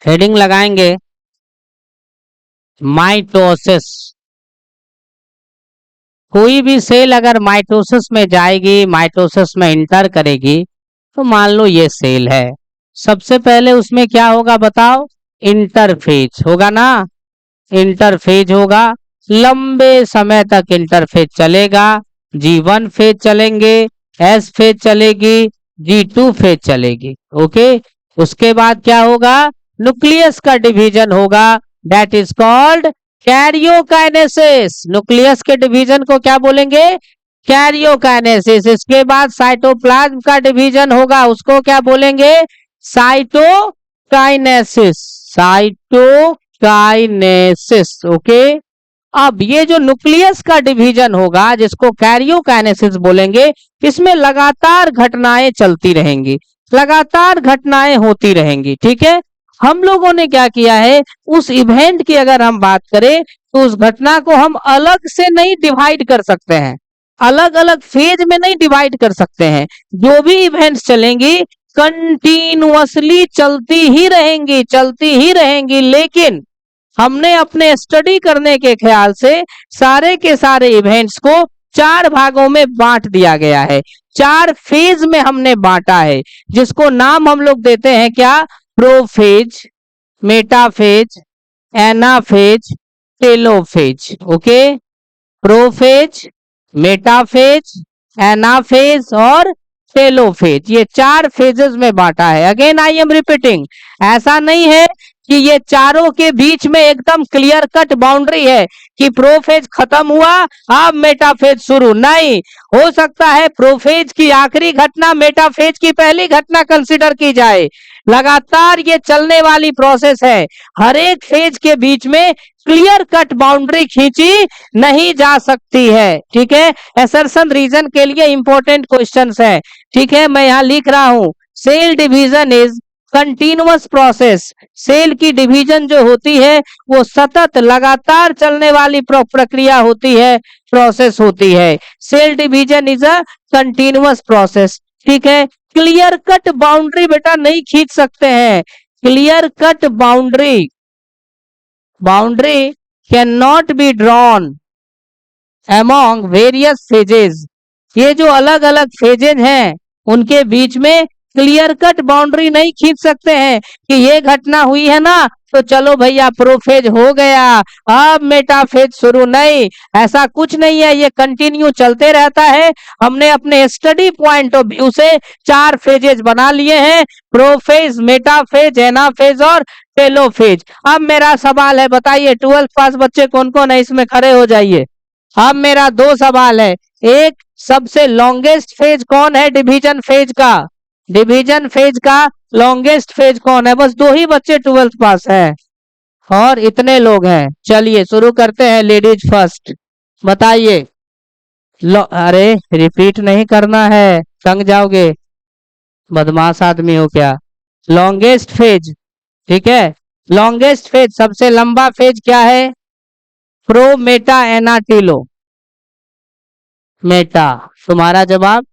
Heading लगाएंगे mitosis. कोई भी सेल अगर माइटोसिस में जाएगी, माइटोसिस में इंटर करेगी, तो मान लो ये सेल है। सबसे पहले उसमें क्या होगा बताओ? इंटरफेज होगा ना, इंटरफेज होगा। लंबे समय तक इंटरफेज चलेगा। G1 फेज चलेंगे, S फेज चलेगी, G2 फेज चलेगी। ओके, उसके बाद क्या होगा? न्यूक्लियस का डिवीजन होगा, that is called karyokinesis. Nucleus के डिवीजन को क्या बोलेंगे? कैरियोकाइनेसिस। इसके बाद साइटोप्लाज्म का डिवीजन होगा, उसको क्या बोलेंगे? साइटोकाइनेसिस। साइटोकाइनेसिस। ओके, अब ये जो न्यूक्लियस का डिवीजन होगा, जिसको कैरियोकाइनेसिस बोलेंगे, इसमें लगातार घटनाएं चलती रहेंगी, लगातार घटनाएं होती रहेंगी। ठीक है, हम लोगों ने क्या किया है, उस इवेंट की अगर हम बात करें तो उस घटना को हम अलग से नहीं डिवाइड कर सकते हैं, अलग अलग फेज में नहीं डिवाइड कर सकते हैं। जो भी इवेंट्स चलेंगी कंटिन्यूअसली चलती ही रहेंगी, चलती ही रहेंगी। लेकिन हमने अपने स्टडी करने के ख्याल से सारे के सारे इवेंट्स को 4 भागों में बांट दिया गया है, 4 फेज में हमने बांटा है, जिसको नाम हम लोग देते हैं क्या? Prophase, metaphase, anaphase, telophase. Okay, prophase, metaphase, anaphase और टेलोफेज, ये 4 फेजेस में बांटा है। अगेन आई एम रिपीटिंग, ऐसा नहीं है कि ये चारों के बीच में एकदम क्लियर कट बाउंड्री है कि प्रोफेज खत्म हुआ अब मेटाफेज शुरू। नहीं, हो सकता है प्रोफेज की आखिरी घटना मेटाफेज की पहली घटना कंसीडर की जाए। लगातार ये चलने वाली प्रोसेस है, हर एक फेज के बीच में क्लियर कट बाउंड्री खींची नहीं जा सकती है। ठीक है, असर्शन रीजन के लिए इंपॉर्टेंट क्वेश्चंस है। ठीक है, मैं यहां लिख रहा हूं, cell division is continuous process. Cell की डिवीजन जो होती है वो सतत लगातार चलने वाली प्रक्रिया होती है, प्रोसेस होती है। Cell division is a continuous process. ठीक है, क्लियर कट बाउंड्री बेटा नहीं खींच सकते हैं। Clear cut boundary, boundary can not be drawn among various phases. ये जो अलग अलग फेजेज हैं उनके बीच में क्लियर कट बाउंड्री नहीं खींच सकते हैं कि ये घटना हुई है ना तो चलो भैया प्रोफेज हो गया अब मेटाफेज शुरू। नहीं, ऐसा कुछ नहीं है, ये कंटिन्यू चलते रहता है। हमने अपने स्टडी पॉइंट ऑफ व्यू से 4 फेजेज बना लिए हैं, प्रोफेज, मेटाफेज, एनाफेज और टेलोफेज। अब मेरा सवाल है, बताइए 12th पास बच्चे कौन कौन है, इसमें खड़े हो जाइए। अब मेरा 2 सवाल है, एक सबसे लॉन्गेस्ट फेज कौन है डिवीजन फेज का? डिवीजन फेज का लॉन्गेस्ट फेज कौन है? बस 2 ही बच्चे 12th पास हैं और इतने लोग हैं। चलिए शुरू करते हैं, लेडीज फर्स्ट, बताइए। अरे रिपीट नहीं करना है, संग जाओगे, बदमाश आदमी हो क्या? लॉन्गेस्ट फेज, ठीक है, लॉन्गेस्ट फेज, सबसे लंबा फेज क्या है? प्रो मेटा एना टेलो। मेटा, तुम्हारा जवाब?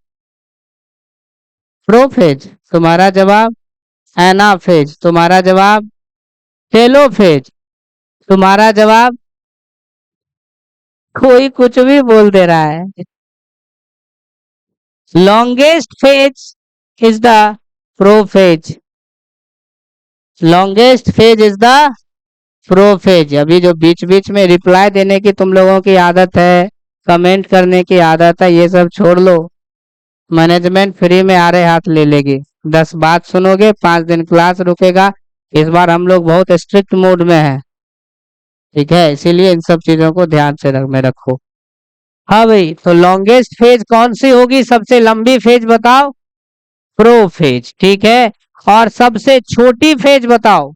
प्रोफेज, तुम्हारा जवाब? एनाफेज, तुम्हारा जवाब? टेलोफेज, तुम्हारा जवाब? कोई कुछ भी बोल दे रहा है। Longest phase is the prophase, longest phase is the prophase. अभी जो बीच बीच में रिप्लाई देने की तुम लोगों की आदत है, कमेंट करने की आदत है, ये सब छोड़ लो। मैनेजमेंट फ्री में आ रहे हाथ ले लेगी। 10 बात सुनोगे, 5 दिन क्लास रुकेगा। इस बार हम लोग बहुत स्ट्रिक्ट मोड में हैं, ठीक है, इसीलिए इन सब चीजों को ध्यान से में रखो। हाँ भाई, तो लॉन्गेस्ट फेज कौन सी होगी? सबसे लंबी फेज बताओ? प्रोफेज, ठीक है। और सबसे छोटी फेज बताओ?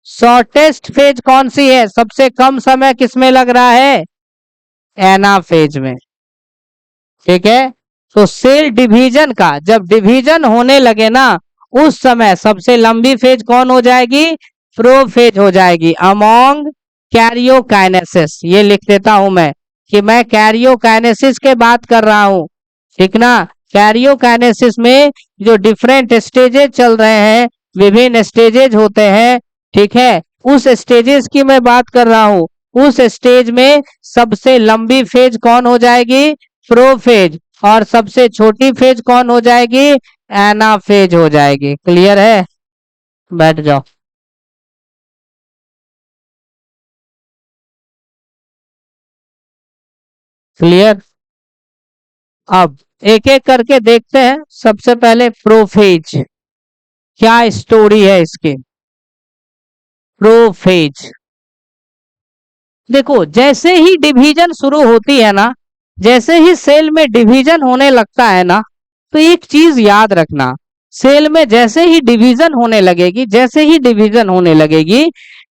शॉर्टेस्ट फेज कौन सी है? सबसे कम समय किसमें लग रहा है? एनाफेज में, ठीक है। तो सेल डिवीजन का जब डिवीजन होने लगे ना, उस समय सबसे लंबी फेज कौन हो जाएगी? प्रोफेज हो जाएगी अमोंग कैरियोकाइनेसिस। ये लिख देता हूं मैं कि मैं कैरियोकाइनेसिस के बात कर रहा हूं, ठीक ना। कैरियोकाइनेसिस में जो डिफरेंट स्टेजेस चल रहे हैं, विभिन्न स्टेजेस होते हैं, ठीक है, उस स्टेजेस की मैं बात कर रहा हूं। उस स्टेज में सबसे लंबी फेज कौन हो जाएगी? प्रोफेज। और सबसे छोटी फेज कौन हो जाएगी? एनाफेज हो जाएगी। क्लियर है? बैठ जाओ। क्लियर? अब एक एक करके देखते हैं। सबसे पहले प्रोफेज, क्या स्टोरी है इसकी? प्रोफेज देखो, जैसे ही डिवीजन शुरू होती है ना, जैसे ही सेल में डिवीजन होने लगता है ना, तो एक चीज याद रखना, सेल में जैसे ही डिवीजन होने लगेगी, जैसे ही डिवीजन होने लगेगी,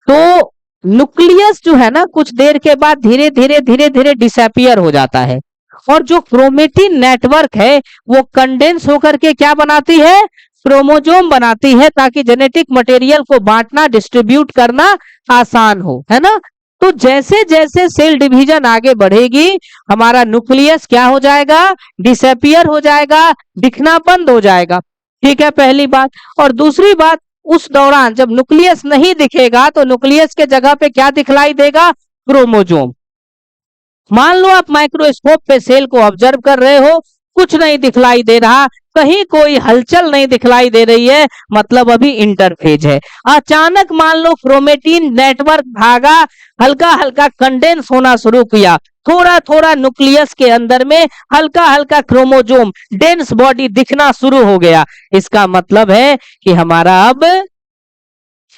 तो न्यूक्लियस जो है ना, कुछ देर के बाद धीरे धीरे डिसअपियर हो जाता है। और जो क्रोमेटिन नेटवर्क है वो कंडेंस होकर के क्या बनाती है? क्रोमोजोम बनाती है, ताकि जेनेटिक मटेरियल को बांटना, डिस्ट्रीब्यूट करना आसान हो, है ना। तो जैसे जैसे सेल डिवीजन आगे बढ़ेगी, हमारा न्यूक्लियस क्या हो जाएगा? डिसअपियर हो जाएगा, दिखना बंद हो जाएगा। ठीक है, पहली बात। और दूसरी बात, उस दौरान जब न्यूक्लियस नहीं दिखेगा तो न्यूक्लियस के जगह पे क्या दिखलाई देगा? क्रोमोजोम। मान लो आप माइक्रोस्कोप पे सेल को ऑब्जर्व कर रहे हो, कुछ नहीं दिखलाई दे रहा, कहीं कोई हलचल नहीं दिखलाई दे रही है, मतलब अभी इंटरफेज है। अचानक मान लो क्रोमेटिन नेटवर्क भागा, हल्का हल्का कंडेंस होना शुरू किया, थोड़ा थोड़ा न्यूक्लियस के अंदर में हल्का हल्का क्रोमोजोम, डेंस बॉडी दिखना शुरू हो गया। इसका मतलब है कि हमारा अब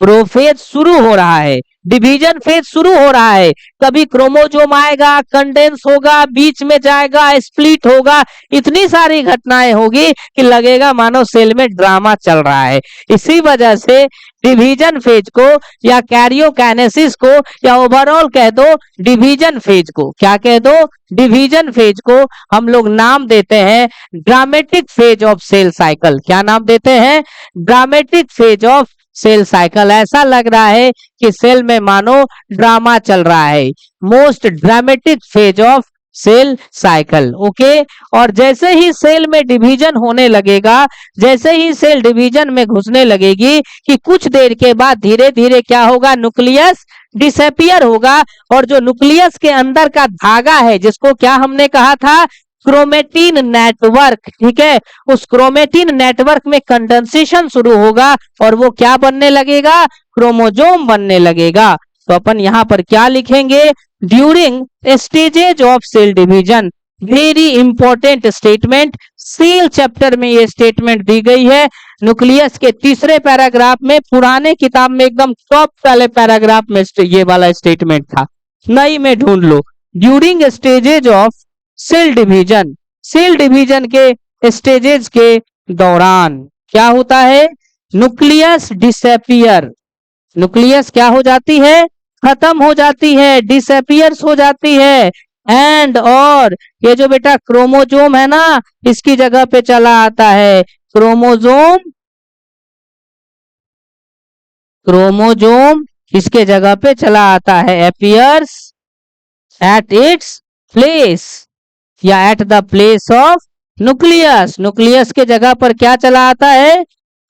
प्रोफेज शुरू हो रहा है, डिवीजन फेज शुरू हो रहा है। कभी क्रोमोजोम आएगा, कंडेंस होगा, बीच में जाएगा, स्प्लिट होगा, इतनी सारी घटनाएं होगी कि लगेगा मानो सेल में ड्रामा चल रहा है। इसी वजह से डिवीजन फेज को या कैरियोकाइनेसिस को या ओवरऑल कह दो डिवीजन फेज को, क्या कह दो? डिवीजन फेज को हम लोग नाम देते हैं dramatic phase of cell cycle. क्या नाम देते हैं? Dramatic phase of cell cycle. ऐसा लग रहा है कि सेल में मानो ड्रामा चल रहा है। Most dramatic phase of cell cycle. Okay. और जैसे ही सेल में डिवीजन होने लगेगा, जैसे ही सेल डिवीजन में घुसने लगेगी, कि कुछ देर के बाद धीरे धीरे क्या होगा? न्यूक्लियस डिसअपियर होगा। और जो न्यूक्लियस के अंदर का धागा है, जिसको क्या हमने कहा था? Chromatin network. ठीक है, उस क्रोमेटिन नेटवर्क में कंडेंसेशन शुरू होगा और वो क्या बनने लगेगा? क्रोमोजोम बनने लगेगा। तो अपन यहां पर क्या लिखेंगे? During stages of cell division, very important statement, cell chapter में ये स्टेटमेंट दी गई है। न्यूक्लियस के तीसरे पैराग्राफ में, पुराने किताब में एकदम टॉप वाले पैराग्राफ में ये वाला स्टेटमेंट था, नई में ढूंढ लो। During stages of cell division, cell division के स्टेजेस के दौरान क्या होता है? न्यूक्लियस डिसअपियर, न्यूक्लियस क्या हो जाती है? खत्म हो जाती है, डिसअपियर्स हो जाती है। एंड और ये जो बेटा क्रोमोजोम है ना, इसकी जगह पे चला आता है क्रोमोजोम, क्रोमोजोम इसके जगह पे चला आता है, अपीयर्स एट इट्स प्लेस या at the place of nucleus. Nucleus के जगह पर क्या चला आता है?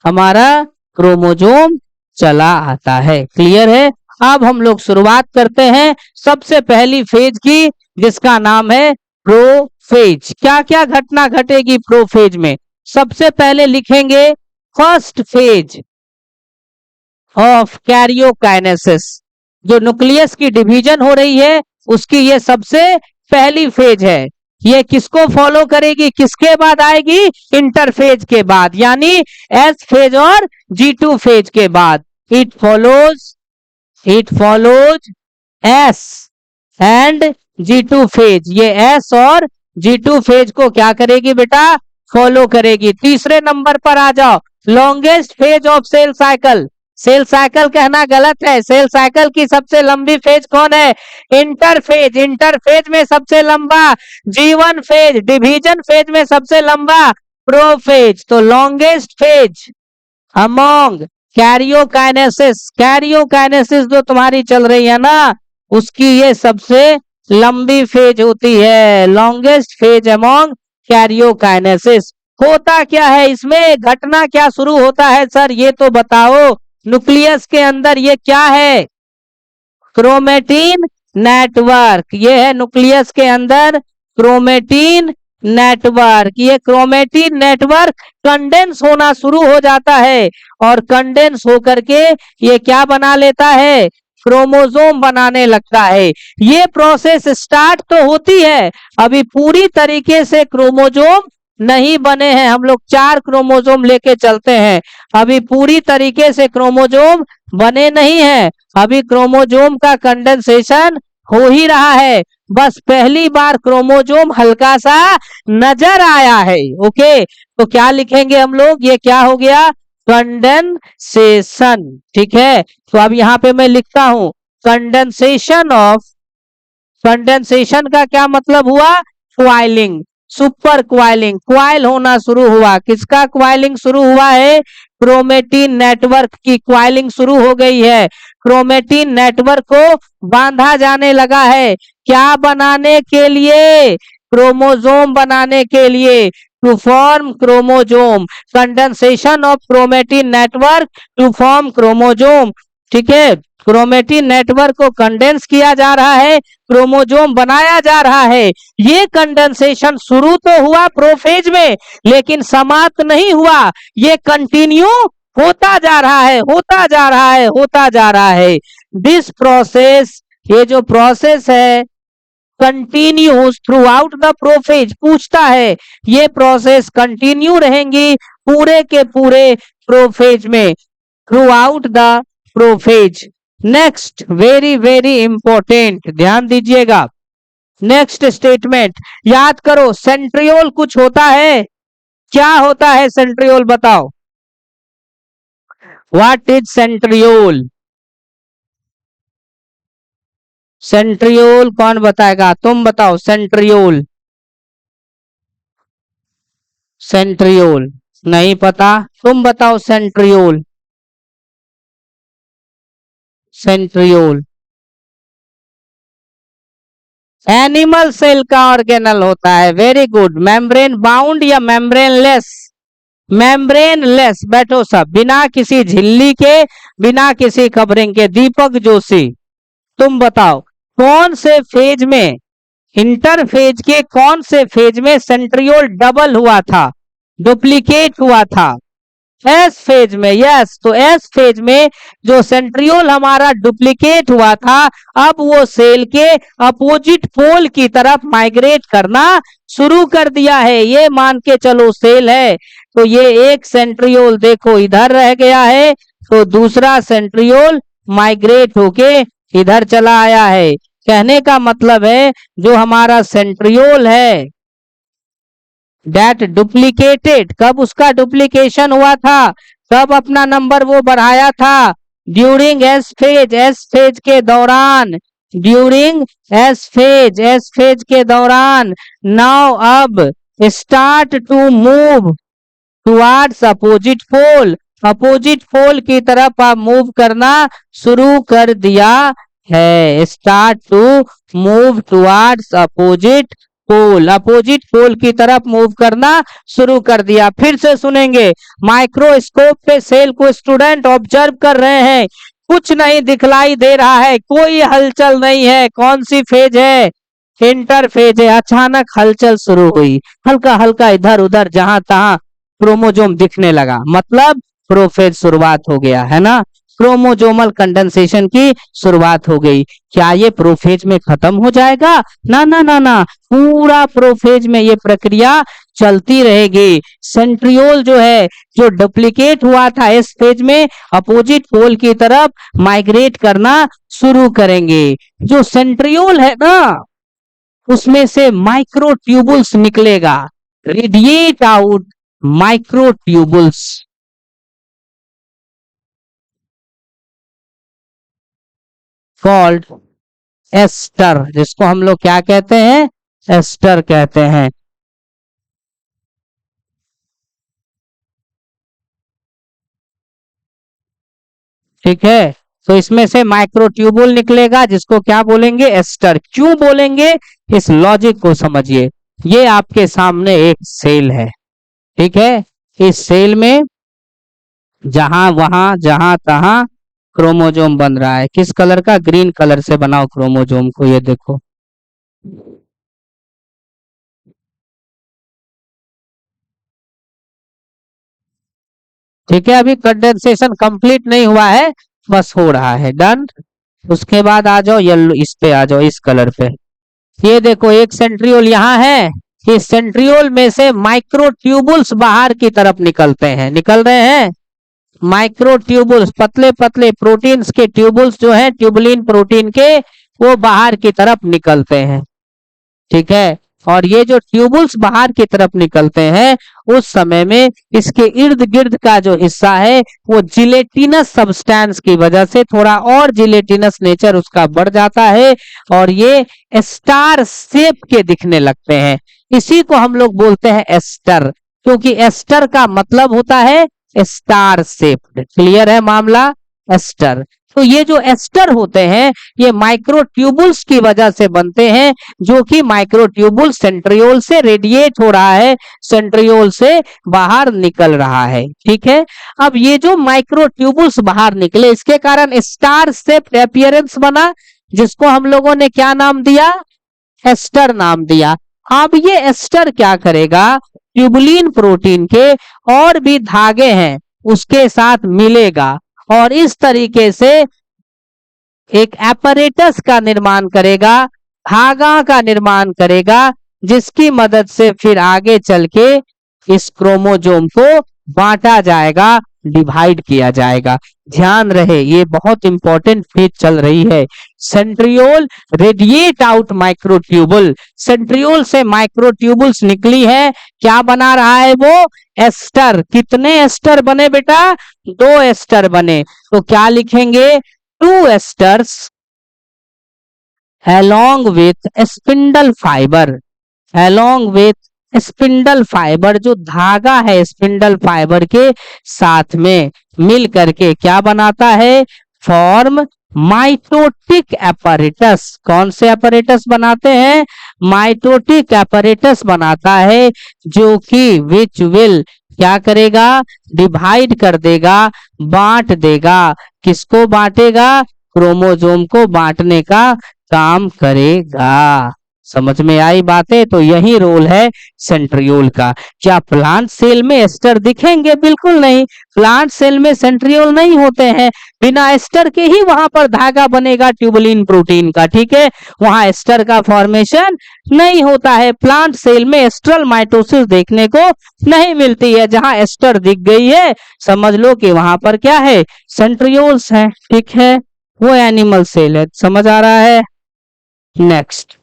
हमारा क्रोमोजोम चला आता है। क्लियर है? अब हम लोग शुरुआत करते हैं सबसे पहली फेज की, जिसका नाम है प्रोफेज। क्या क्या घटना घटेगी प्रोफेज में? सबसे पहले लिखेंगे फर्स्ट फेज ऑफ कैरियोकाइनेसिस। जो न्यूक्लियस की डिवीजन हो रही है उसकी ये सबसे पहली फेज है। ये किसको फॉलो करेगी? किसके बाद आएगी? इंटरफेज के बाद, यानी एस फेज और G2 फेज के बाद। It follows S and G2 phase. ये एस और G2 फेज को क्या करेगी बेटा? फॉलो करेगी। तीसरे नंबर पर आ जाओ, longest phase of cell cycle. Cell cycle कहना गलत है, सेल साइकिल की सबसे लंबी फेज कौन है? इंटरफेज। इंटरफेज में सबसे लंबा G1 फेज, डिवीजन फेज में सबसे लंबा प्रोफेज। तो longest phase among karyokinesis, karyokinesis जो तुम्हारी चल रही है ना, उसकी ये सबसे लंबी फेज होती है, लॉन्गेस्ट फेज अमोंग कैरियोकाइनेसिस। होता क्या है इसमें? घटना क्या शुरू होता है सर, ये तो बताओ। न्यूक्लियस के अंदर ये क्या है? Chromatin network. ये है न्यूक्लियस के अंदर क्रोमेटिन नेटवर्क। ये क्रोमेटिन नेटवर्क कंडेंस होना शुरू हो जाता है और कंडेंस होकर के ये क्या बना लेता है? क्रोमोसोम बनाने लगता है। ये प्रोसेस स्टार्ट तो होती है, अभी पूरी तरीके से क्रोमोसोम नहीं बने हैं। हम लोग 4 क्रोमोसोम लेके चलते हैं, अभी पूरी तरीके से क्रोमोसोम बने नहीं है, अभी क्रोमोसोम का कंडेंसेशन हो ही रहा है। बस पहली बार क्रोमोसोम हल्का सा नजर आया है। ओके, तो क्या लिखेंगे हम लोग? ये क्या हो गया? कंडेंसेशन। ठीक है, तो अब यहाँ पे मैं लिखता हूं कंडेंसेशन ऑफ। कंडेंसेशन का क्या मतलब हुआ? क्वाइलिंग, सुपर क्वाइलिंग, क्वाइल होना शुरू हुआ। किसका क्वाइलिंग शुरू हुआ है? क्रोमेटिन नेटवर्क की क्वाइलिंग शुरू हो गई है। क्रोमेटिन नेटवर्क को बांधा जाने लगा है, क्या बनाने के लिए? क्रोमोसोम बनाने के लिए, to form chromosome. Condensation of chromatin network to form chromosome. ठीक है, क्रोमेटिन नेटवर्क को कंडेंस किया जा रहा है, क्रोमोसोम बनाया जा रहा है। ये कंडेंसेशन शुरू तो हुआ प्रोफेज में, लेकिन समाप्त नहीं हुआ, ये कंटिन्यू होता जा रहा है, होता जा रहा है, होता जा रहा है। दिस प्रोसेस, ये जो प्रोसेस है, continues through out the prophase. पूछता है ये प्रोसेस कंटिन्यू रहेंगी पूरे के पूरे प्रोफेज में, through out the prophase. Next, very very important, ध्यान दीजिएगा। नेक्स्ट स्टेटमेंट याद करो, सेंट्रियोल कुछ होता है? क्या होता है सेंट्रियोल? बताओ, व्हाट इज सेंट्रियोल? सेंट्रियोल कौन बताएगा? तुम बताओ सेंट्रियोल। सेंट्रियोल नहीं पता, तुम बताओ सेंट्रियोल। सेंट्रियोल एनिमल सेल का ऑर्गेनल होता है। Very good. मेम्ब्रेन बाउंड या मेम्ब्रेन लेस? Membrane less. बैठो सब, बिना किसी झिल्ली के, बिना किसी कवरिंग के। दीपक जोशी, तुम बताओ कौन से फेज में, इंटरफेज के कौन से फेज में सेंट्रियोल डबल हुआ था, डुप्लीकेट हुआ था? एस फेज में। यस, तो एस फेज में जो सेंट्रियोल हमारा डुप्लीकेट हुआ था, अब वो सेल के अपोजिट पोल की तरफ माइग्रेट करना शुरू कर दिया है। ये मान के चलो सेल है, तो ये एक सेंट्रियोल देखो इधर रह गया है, तो दूसरा सेंट्रियोल माइग्रेट होके इधर चला आया है। कहने का मतलब है जो हमारा सेंट्रियोल है दैट डुप्लीकेटेड, कब उसका डुप्लीकेशन हुआ था, कब अपना नंबर वो बढ़ाया था? During S phase, S phase के दौरान। During S phase, S phase के दौरान। नाउ अब start to move towards opposite pole, opposite pole की तरफ आप मूव करना शुरू कर दिया है। Start to move towards opposite pole, opposite pole की तरफ मूव करना शुरू कर दिया। फिर से सुनेंगे, माइक्रोस्कोप पे सेल को स्टूडेंट ऑब्जर्व कर रहे हैं, कुछ नहीं दिखलाई दे रहा है, कोई हलचल नहीं है। कौन सी फेज है? इंटरफेज है। अचानक हलचल शुरू हुई, हल्का हल्का इधर उधर जहां तहां क्रोमोजोम दिखने लगा, मतलब प्रोफेज शुरुआत हो गया है ना, क्रोमोजोमल कंडेंसेशन की शुरुआत हो गई। क्या ये प्रोफेज में खत्म हो जाएगा? ना ना ना ना, पूरा प्रोफेज में ये प्रक्रिया चलती रहेगी। सेंट्रियोल जो है, जो डुप्लीकेट हुआ था इस फेज में, अपोजिट पोल की तरफ माइग्रेट करना शुरू करेंगे। जो सेंट्रियोल है ना, उसमें से माइक्रोट्यूबुल्स निकलेगा, radiate out microtubules called aster, जिसको हम लोग क्या कहते हैं? एस्टर कहते हैं। ठीक है, तो इसमें से माइक्रोट्यूबुल निकलेगा, जिसको क्या बोलेंगे? एस्टर। क्यों बोलेंगे? इस लॉजिक को समझिए। ये आपके सामने एक सेल है, ठीक है, इस सेल में जहां वहां जहां तहां क्रोमोजोम बन रहा है। किस कलर का? ग्रीन कलर से बनाओ क्रोमोजोम को, ये देखो। ठीक है, अभी कंडेंसेशन कंप्लीट नहीं हुआ है, बस हो रहा है। डन। उसके बाद आ जाओ येलो, इस पे आ जाओ, इस कलर पे। ये देखो एक सेंट्रियोल यहाँ है। इस सेंट्रियोल में से माइक्रोट्यूबुल्स बाहर की तरफ निकलते हैं, निकल रहे हैं। माइक्रोट्यूबुल्स, पतले पतले प्रोटीन्स के ट्यूबुल्स जो हैं, ट्यूबुलिन प्रोटीन के, वो बाहर की तरफ निकलते हैं। ठीक है। और ये जो ट्यूबुल्स बाहर की तरफ निकलते हैं, उस समय में इसके इर्द गिर्द का जो हिस्सा है वो जिलेटिनस सब्सटेंस की वजह से थोड़ा और जिलेटिनस नेचर उसका बढ़ जाता है, और ये स्टार शेप के दिखने लगते हैं। इसी को हम लोग बोलते हैं एस्टर, क्योंकि एस्टर का मतलब होता है स्टार शेप्ड। क्लियर है मामला? एस्टर। तो ये जो एस्टर होते हैं, ये माइक्रोट्यूबुल्स की वजह से बनते हैं, जो कि माइक्रोट्यूबुल सेंट्रियोल से रेडिएट हो रहा है, सेंट्रियोल से बाहर निकल रहा है। ठीक है। अब ये जो माइक्रोट्यूबुल्स बाहर निकले, इसके कारण स्टार शेप्ड अपीयरेंस बना, जिसको हम लोगों ने क्या नाम दिया? एस्टर नाम दिया। अब ये एस्टर क्या करेगा? ट्यूबुलिन प्रोटीन के और भी धागे हैं उसके साथ मिलेगा, और इस तरीके से एक एपरेटस का निर्माण करेगा, धागा का निर्माण करेगा, जिसकी मदद से फिर आगे चल के इस क्रोमोजोम को बांटा जाएगा, डिवाइड किया जाएगा। ध्यान रहे, ये बहुत इंपॉर्टेंट फेज चल रही है। Centriole radiate out microtubule, centriole से माइक्रोट्यूबुल्स निकली है, क्या बना रहा है वो? एस्टर। कितने एस्टर बने बेटा? 2 एस्टर बने। तो क्या लिखेंगे? 2 esters along with spindle fiber, along with spindle fibre, जो धागा है स्पिंडल फाइबर के साथ में मिल करके क्या बनाता है? Form mitotic apparatus. कौन से एपरेटस बनाते हैं? माइटोटिक एपरेटस बनाता है, जो कि विच विल क्या करेगा? डिवाइड कर देगा, बांट देगा। किसको बांटेगा? क्रोमोजोम को बांटने का काम करेगा। समझ में आई बातें? तो यही रोल है सेंट्रियोल का। क्या प्लांट सेल में एस्टर दिखेंगे? बिल्कुल नहीं। प्लांट सेल में सेंट्रियोल नहीं होते हैं। बिना एस्टर के ही वहां पर धागा बनेगा ट्यूबुलिन प्रोटीन का। ठीक है, वहां एस्टर का फॉर्मेशन नहीं होता है। प्लांट सेल में एस्ट्रल माइटोसिस देखने को नहीं मिलती है। जहां एस्टर दिख गई है, समझ लो कि वहां पर क्या है? सेंट्रियोल्स है। ठीक है, वो एनिमल सेल है। समझ आ रहा है? नेक्स्ट।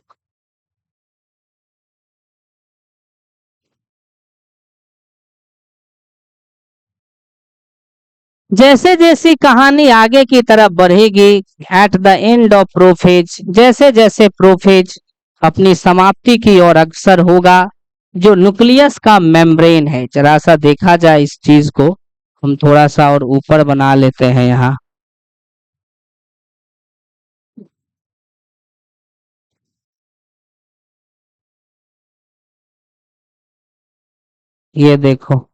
जैसे जैसी कहानी आगे की तरफ बढ़ेगी, at the end of prophase, जैसे जैसे प्रोफेज अपनी समाप्ति की ओर अग्रसर होगा, जो न्यूक्लियस का मेम्ब्रेन है, जरा सा देखा जाए इस चीज को, हम थोड़ा सा और ऊपर बना लेते हैं यहाँ। ये देखो,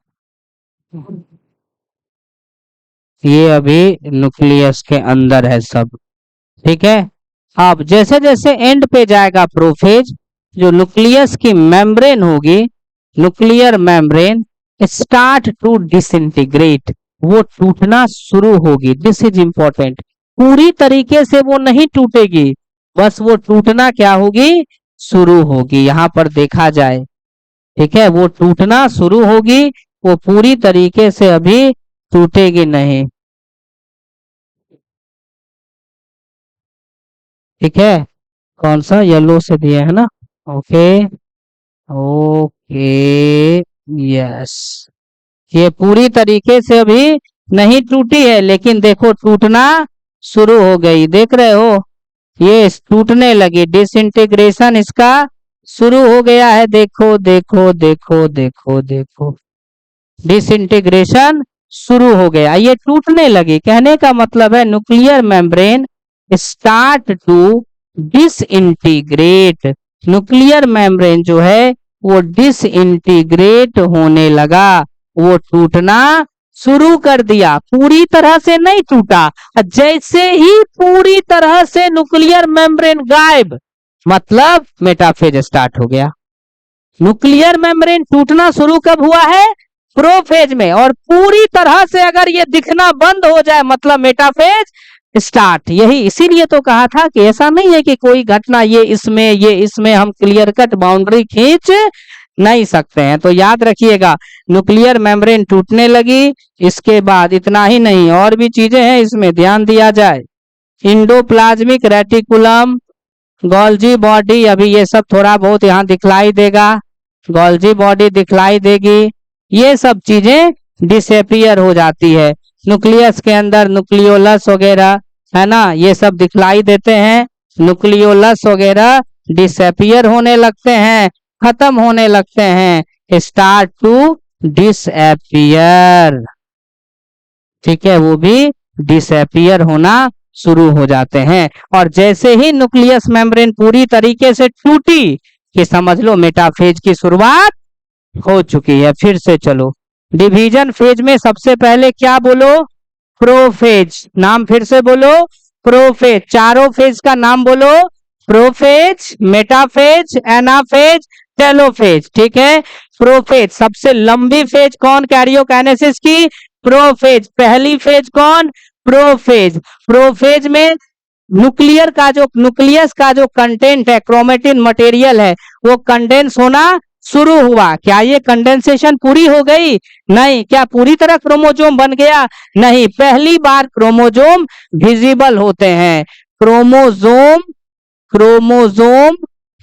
ये अभी न्यूक्लियस के अंदर है सब। ठीक है। अब जैसे जैसे एंड पे जाएगा प्रोफेज, जो न्यूक्लियस की मेम्ब्रेन होगी, nuclear membrane start to disintegrate, वो टूटना शुरू होगी। This is important. पूरी तरीके से वो नहीं टूटेगी, बस वो टूटना क्या होगी? शुरू होगी। यहां पर देखा जाए, ठीक है, वो टूटना शुरू होगी, वो पूरी तरीके से अभी टूटेगी नहीं। ठीक है, कौन सा? येलो से दिया है ना? Okay, okay, yes. ये पूरी तरीके से अभी नहीं टूटी है, लेकिन देखो टूटना शुरू हो गई। देख रहे हो, ये टूटने लगी, डिसइंटीग्रेशन इसका शुरू हो गया है। देखो देखो देखो देखो देखो, डिसइंटीग्रेशन शुरू हो गया, ये टूटने लगी। कहने का मतलब है nuclear membrane start to disintegrate, nuclear membrane जो है वो डिसइंटीग्रेट होने लगा, वो टूटना शुरू कर दिया, पूरी तरह से नहीं टूटा। जैसे ही पूरी तरह से न्यूक्लियर मेम्ब्रेन गायब, मतलब मेटाफेज स्टार्ट हो गया। न्यूक्लियर मेम्ब्रेन टूटना शुरू कब हुआ है? प्रोफेज में। और पूरी तरह से अगर ये दिखना बंद हो जाए मतलब मेटाफेज स्टार्ट। यही इसीलिए तो कहा था कि ऐसा नहीं है कि कोई घटना ये इसमें हम क्लियर कट बाउंड्री खींच नहीं सकते हैं। तो याद रखिएगा, न्यूक्लियर मेम्ब्रेन टूटने लगी, इसके बाद इतना ही नहीं और भी चीजें हैं, इसमें ध्यान दिया जाए। इंडोप्लाज्मिक रेटिकुलम, गोल्जी बॉडी, अभी ये सब थोड़ा बहुत यहाँ दिखलाई देगा, गोल्जी बॉडी दिखलाई देगी, ये सब चीजें डिसअपियर हो जाती है। न्यूक्लियस के अंदर न्यूक्लियोलस वगैरह है ना, ये सब दिखलाई देते हैं। न्यूक्लियोलस वगैरह डिसअपियर होने लगते हैं, खत्म होने लगते हैं, स्टार्ट टू डिसअपियर। ठीक है, वो भी डिसअपियर होना शुरू हो जाते हैं। और जैसे ही न्यूक्लियस मेम्ब्रेन पूरी तरीके से टूटी कि समझ लो मेटाफेज की शुरुआत हो चुकी है। फिर से चलो, डिवीजन फेज में सबसे पहले क्या बोलो? प्रोफेज। नाम फिर से बोलो, प्रोफेज। चारों फेज का नाम बोलो, प्रोफेज, मेटाफेज, एनाफेज, टेलोफेज। ठीक है, प्रोफेज सबसे लंबी फेज कौन कैरियोकाइनेसिस की? प्रोफेज। पहली फेज कौन? प्रोफेज। प्रोफेज में न्यूक्लियस का जो कंटेंट है, क्रोमेटिन मटेरियल है, वो कंडेंस होना शुरू हुआ। क्या ये कंडेंसेशन पूरी हो गई? नहीं। क्या पूरी तरह क्रोमोजोम बन गया? नहीं। पहली बार क्रोमोजोम विजिबल होते हैं। Chromosome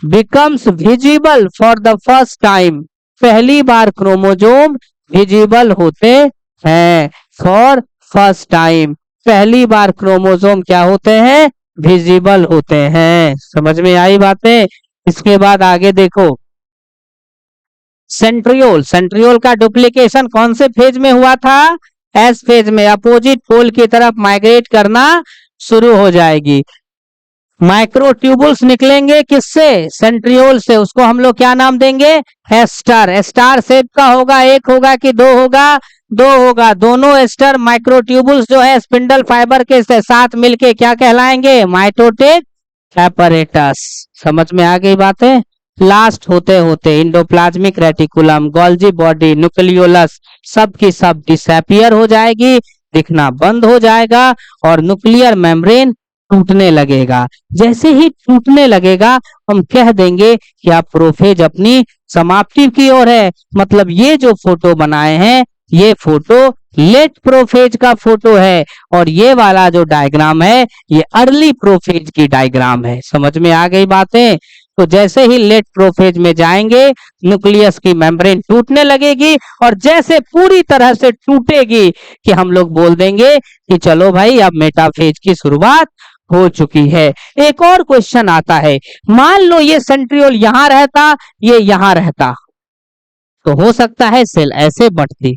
becomes visible for the first time. पहली बार क्रोमोजोम विजिबल होते हैं फॉर फर्स्ट टाइम। पहली बार क्रोमोजोम क्या होते हैं? विजिबल होते हैं। समझ में आई बातें? इसके बाद आगे देखो, सेंट्रियोल का डुप्लीकेशन कौन से फेज में हुआ था? एस फेज में। अपोजिट पोल की तरफ माइग्रेट करना शुरू हो जाएगी। माइक्रोट्यूबुल्स निकलेंगे किससे? सेंट्रियोल से। उसको हम लोग क्या नाम देंगे? एस्टर। एस्टार शेप का होगा, एक होगा कि दो होगा? दो होगा। दोनों एस्टर माइक्रोट्यूबुल्स जो है स्पिंडल फाइबर के साथ मिलके क्या कहलाएंगे? Mitotic apparatus. समझ में आ गई बातें? लास्ट होते होते endoplasmic reticulum, Golgi body, nucleolus सब की सब डिसअपियर हो जाएगी, दिखना बंद हो जाएगा और न्यूक्लियर मेम्ब्रेन टूटने लगेगा। जैसे ही टूटने लगेगा हम कह देंगे कि आप प्रोफेज अपनी समाप्ति की ओर है। मतलब ये जो फोटो बनाए हैं ये फोटो लेट प्रोफेज का फोटो है और ये वाला जो डायग्राम है ये अर्ली प्रोफेज की डायग्राम है। समझ में आ गई बातें? तो जैसे ही लेट प्रोफेज में जाएंगे न्यूक्लियस की मेम्ब्रेन टूटने लगेगी और जैसे पूरी तरह से टूटेगी कि हम लोग बोल देंगे कि चलो भाई अब मेटाफेज की शुरुआत हो चुकी है। एक और क्वेश्चन आता है, मान लो ये सेंट्रियोल यहां रहता, ये यहां रहता, तो हो सकता है सेल ऐसे बढ़ती,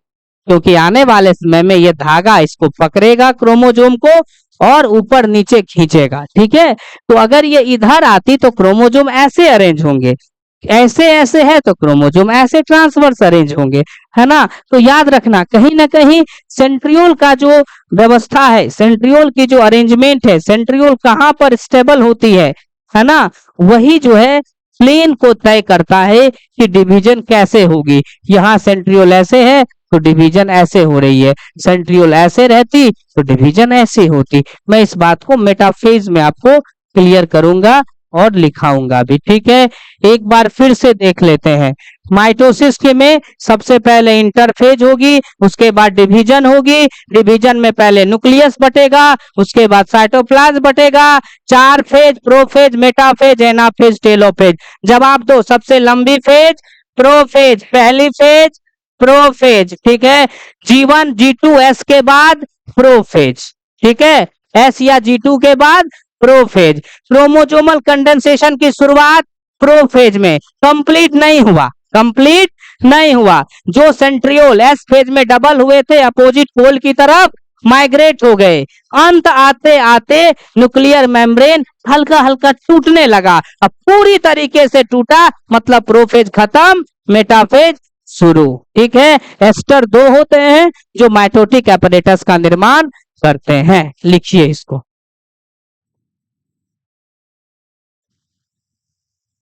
क्योंकि आने वाले समय में ये धागा इसको पकड़ेगा क्रोमोजोम को और ऊपर नीचे खींचेगा। ठीक है, तो अगर ये इधर आती तो क्रोमोजोम ऐसे अरेंज होंगे, ऐसे है तो क्रोमोजोम ऐसे ट्रांसवर्स अरेंज होंगे, है ना। तो याद रखना कहीं ना कहीं सेंट्रियोल का जो व्यवस्था है, सेंट्रियोल की जो अरेंजमेंट है, सेंट्रियोल कहाँ पर स्टेबल होती है ना, वही जो है प्लेन को तय करता है कि डिवीजन कैसे होगी। यहाँ सेंट्रियोल ऐसे है तो डिवीजन ऐसे हो रही है, सेंट्रियोल ऐसे रहती तो डिवीजन ऐसे होती। मैं इस बात को मेटाफेज में आपको क्लियर करूंगा और लिखाऊंगा भी। ठीक है, एक बार फिर से देख लेते हैं। माइटोसिस के में सबसे पहले इंटरफेज होगी, उसके बाद डिवीजन होगी। डिवीजन में पहले न्यूक्लियस बटेगा, उसके बाद साइटोप्लाज्म बटेगा। 4 phase, prophase, metaphase, anaphase, telophase. जवाब दो, सबसे लंबी फेज प्रोफेज, पहली फेज प्रोफेज। ठीक है, G1 G2 S के बाद प्रोफेज। ठीक है, S या G2 के बाद प्रोफेज। क्रोमोजोमल कंडेंसेशन की शुरुआत प्रोफेज में, कंप्लीट नहीं हुआ। जो सेंट्रियोल एस फेज में डबल हुए थे अपोजिट पोल की तरफ माइग्रेट हो गए। अंत आते आते न्यूक्लियर मेम्ब्रेन हल्का हल्का टूटने लगा। अब पूरी तरीके से टूटा मतलब प्रोफेज खत्म, मेटाफेज शुरू। ठीक है, एस्टर 2 होते हैं जो माइटोटिक एपरेटस का निर्माण करते हैं। लिखिए इसको।